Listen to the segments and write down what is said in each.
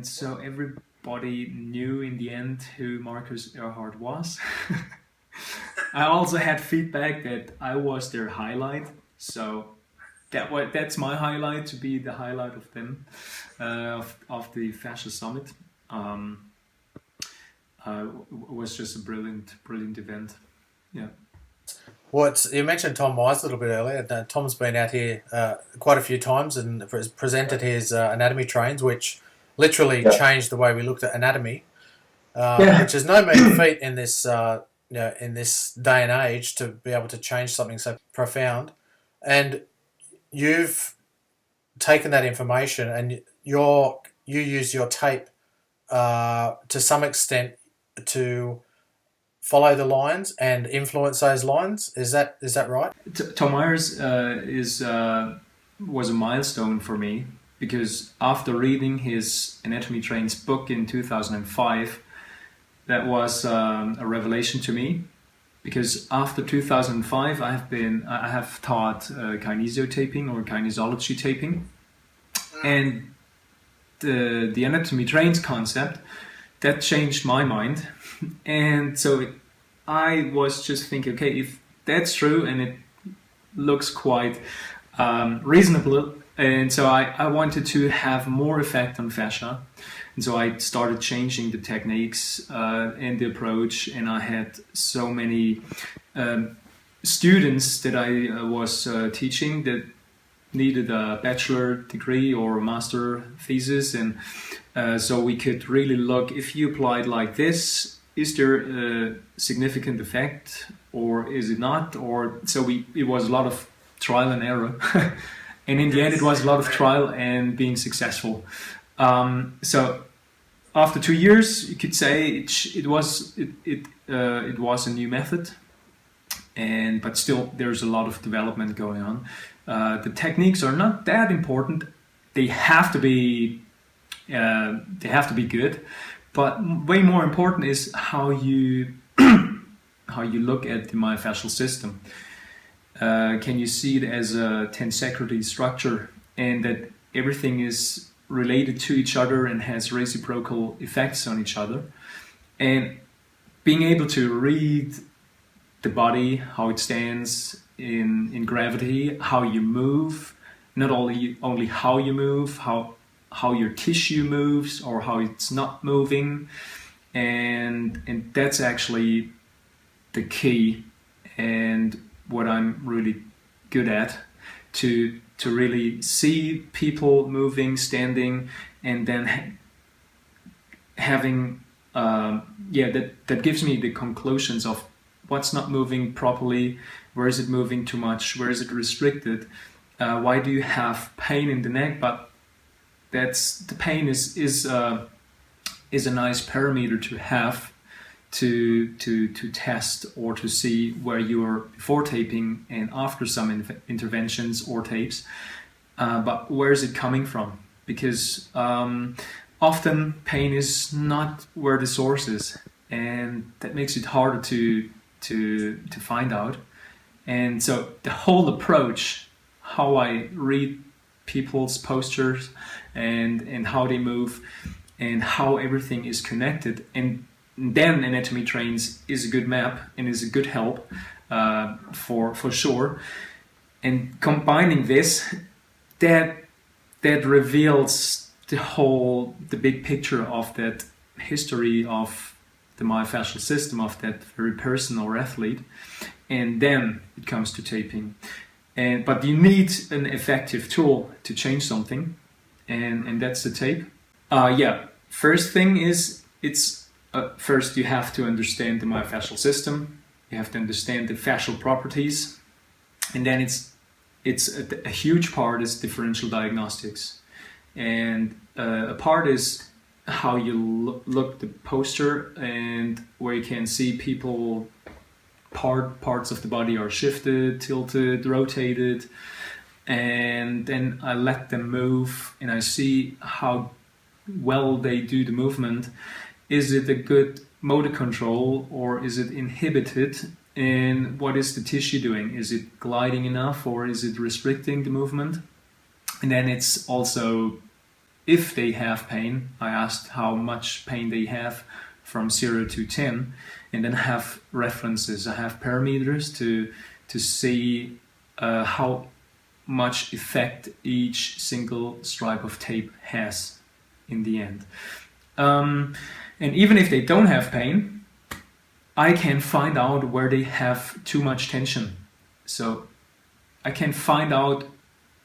And so everybody knew in the end who Markus Erhard was. I also had feedback that I was their highlight, so that's my highlight, to be the highlight of them, of the Fascial Summit. Was just a brilliant event. Yeah. You mentioned Tom Wise a little bit earlier. Tom's been out here quite a few times and presented his anatomy trains, which literally changed the way we looked at anatomy, which is no mean feat in this in this day and age, to be able to change something so profound. And you've taken that information and you use your tape to some extent to follow the lines and influence those lines. Is that right? Tom Myers was a milestone for me, because after reading his Anatomy Trains book in 2005, that was a revelation to me. Because after 2005, I have taught kinesio taping or kinesiology taping, and the Anatomy Trains concept that changed my mind. And so I was just thinking, okay, if that's true and it looks quite reasonable, and so I wanted to have more effect on fascia. And so I started changing the techniques and the approach, and I had so many students that I was teaching that needed a bachelor degree or a master thesis, and so we could really look, if you applied like this, is there a significant effect or is it not? Or so it was a lot of trial and error, and in the end it was a lot of trial and being successful. So after 2 years, you could say it was a new method, but still there's a lot of development going on. The techniques are not that important; they have to be good. But way more important is how you look at the myofascial system. Can you see it as a tensegrity structure, and that everything is related to each other and has reciprocal effects on each other? And being able to read the body, how it stands in gravity, how you move, not only how you move, how your tissue moves or how it's not moving, and that's actually the key, and what I'm really good at, to really see people moving, standing, and then having that gives me the conclusions of what's not moving properly, where is it moving too much, where is it restricted, why do you have pain in the neck? But the pain is a nice parameter to have to test or to see where you are before taping and after some interventions or tapes. But where is it coming from? Because often pain is not where the source is, and that makes it harder to find out. And so the whole approach, how I read people's postures and how they move and how everything is connected, and then Anatomy Trains is a good map and is a good help for sure. And combining this, that reveals the big picture of that history of the myofascial system of that very person or athlete, and then it comes to taping. But you need an effective tool to change something, and that's the tape. First thing is first you have to understand the myofascial system. You have to understand the fascial properties, and then it's a huge part is differential diagnostics, and a part is how you look the poster and where you can see people. Parts of the body are shifted, tilted, rotated, and then I let them move and I see how well they do the movement. Is it a good motor control or is it inhibited? And what is the tissue doing? Is it gliding enough or is it restricting the movement? And then it's also if they have pain, I asked how much pain they have from 0 to 10, and then have references. I have parameters to see how much effect each single stripe of tape has in the end. And even if they don't have pain, I can find out where they have too much tension. So I can find out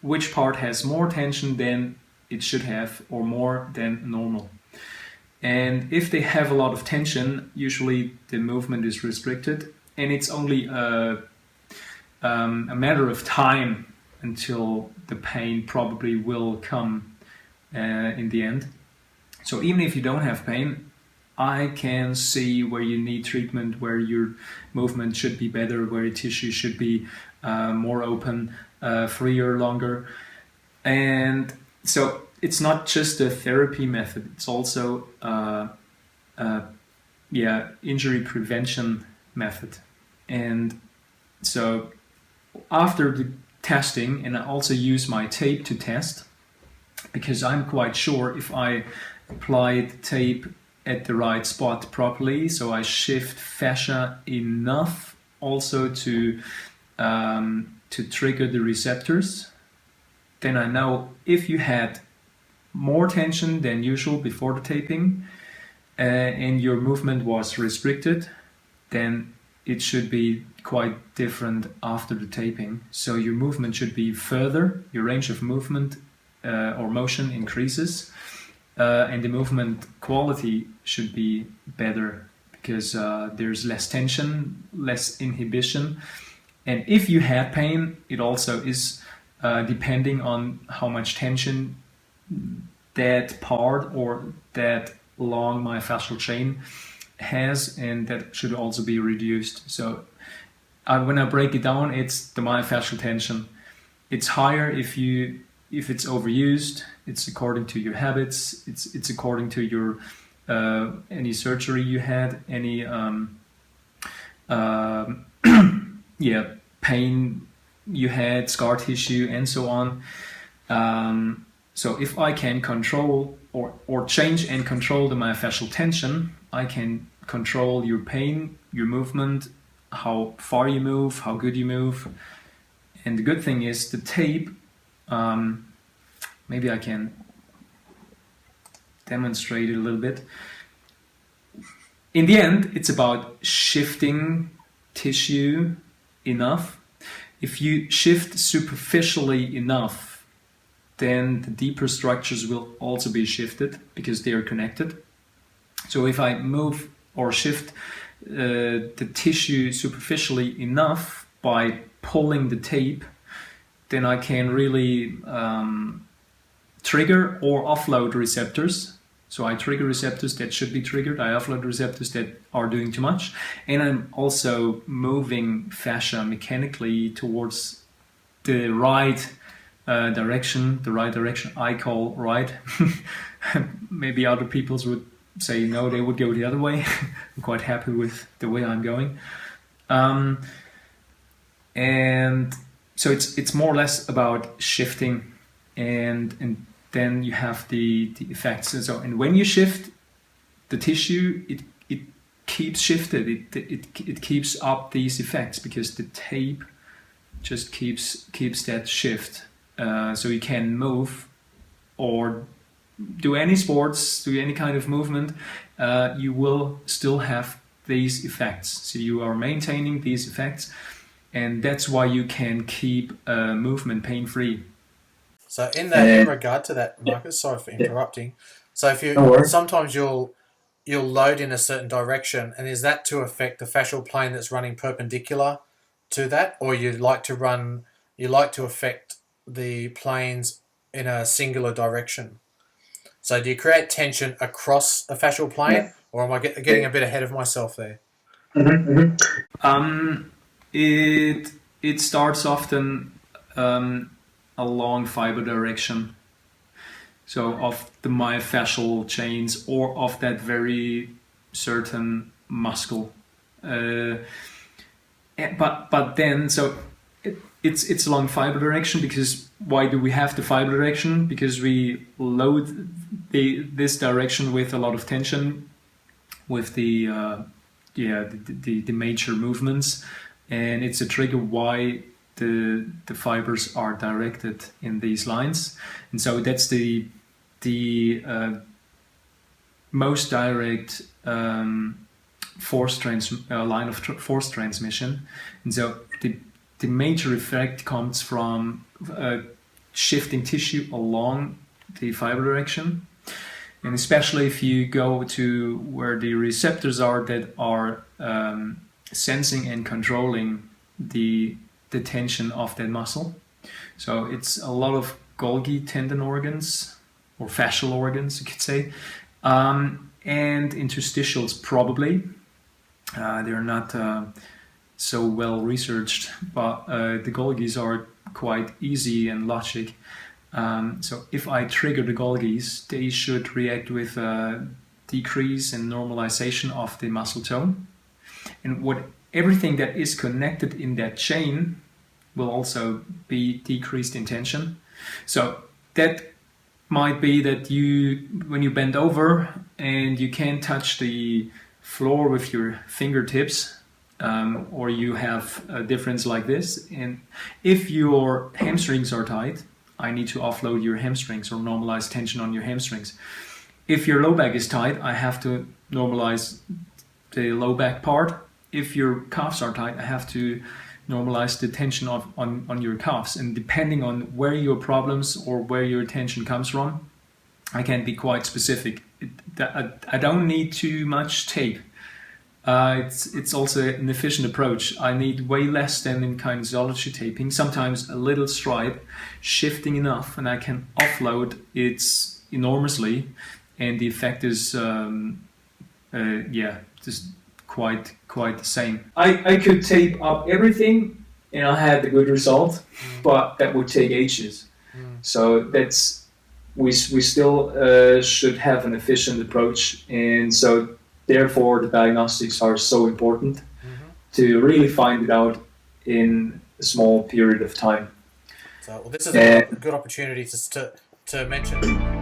which part has more tension than it should have, or more than normal. And if they have a lot of tension, usually the movement is restricted, and it's only a matter of time until the pain probably will come in the end. So even if you don't have pain, I can see where you need treatment, where your movement should be better, where your tissue should be more open, freer, longer. And so it's not just a therapy method, it's also injury prevention method. And so after the testing, and I also use my tape to test, because I'm quite sure if I apply the tape at the right spot properly, so I shift fascia enough also to trigger the receptors, then I know if you had more tension than usual before the taping and your movement was restricted, then it should be quite different after the taping. So your movement should be further, your range of movement or motion increases, and the movement quality should be better because there's less tension, less inhibition. And if you had pain, it also is depending on how much tension that part or that long myofascial chain has, and that should also be reduced. So when I break it down, it's the myofascial tension. It's higher if it's overused. It's according to your habits. It's according to your any surgery you had, any pain you had, scar tissue, and so on. So if I can control or change and control the myofascial tension, I can control your pain, your movement, how far you move, how good you move. And the good thing is the tape, maybe I can demonstrate it a little bit. In the end, it's about shifting tissue enough. If you shift superficially enough, then the deeper structures will also be shifted because they are connected. So if I move or shift the tissue superficially enough by pulling the tape, then I can really trigger or offload receptors. So I trigger receptors that should be triggered, I offload receptors that are doing too much, and I'm also moving fascia mechanically towards the right direction, I call right. Maybe other peoples would say no, they would go the other way. I'm quite happy with the way I'm going. And so it's more or less about shifting, and then you have the effects. And when you shift the tissue, it keeps shifted. It keeps up these effects because the tape just keeps that shift. So you can move or do any sports, do any kind of movement, you will still have these effects. So you are maintaining these effects, and that's why you can keep movement pain-free. So in regard to that, Markus, sorry for interrupting. So if sometimes you'll load in a certain direction, and is that to affect the fascial plane that's running perpendicular to that, or you like to affect the planes in a singular direction? So do you create tension across a fascial plane, or am I getting a bit ahead of myself there? It starts often along fiber direction, so of the myofascial chains or of that very certain muscle. But then so it's along fiber direction because why do we have the fiber direction? Because we load this direction with a lot of tension, with the major movements, and it's a trigger why the fibers are directed in these lines. And so that's the most direct line of force transmission. And so the major effect comes from shifting tissue along the fiber direction, and especially if you go to where the receptors are that are sensing and controlling the tension of that muscle. So it's a lot of Golgi tendon organs, or fascial organs, you could say, and interstitials probably. They're not so well researched, but the Golgis are quite easy and logic. So if I trigger the Golgis, they should react with a decrease and normalization of the muscle tone. And everything that is connected in that chain will also be decreased in tension. So that might be that when you bend over and you can't touch the floor with your fingertips, or you have a difference like this, and if your hamstrings are tight, I need to offload your hamstrings or normalize tension on your hamstrings. If your low back is tight, I have to normalize the low back part. If your calves are tight, I have to normalize the tension on your calves. And depending on where your problems or where your tension comes from, I can be quite specific. I don't need too much tape. It's also an efficient approach. I need way less than in kinesiology taping. Sometimes a little stripe, shifting enough, and I can offload it enormously, and the effect is just quite the same. I could tape up everything, and I had a good result, but that would take ages. So that's we still should have an efficient approach, and so. Therefore, the diagnostics are so important to really find it out in a small period of time. So, well, this is a good opportunity to mention.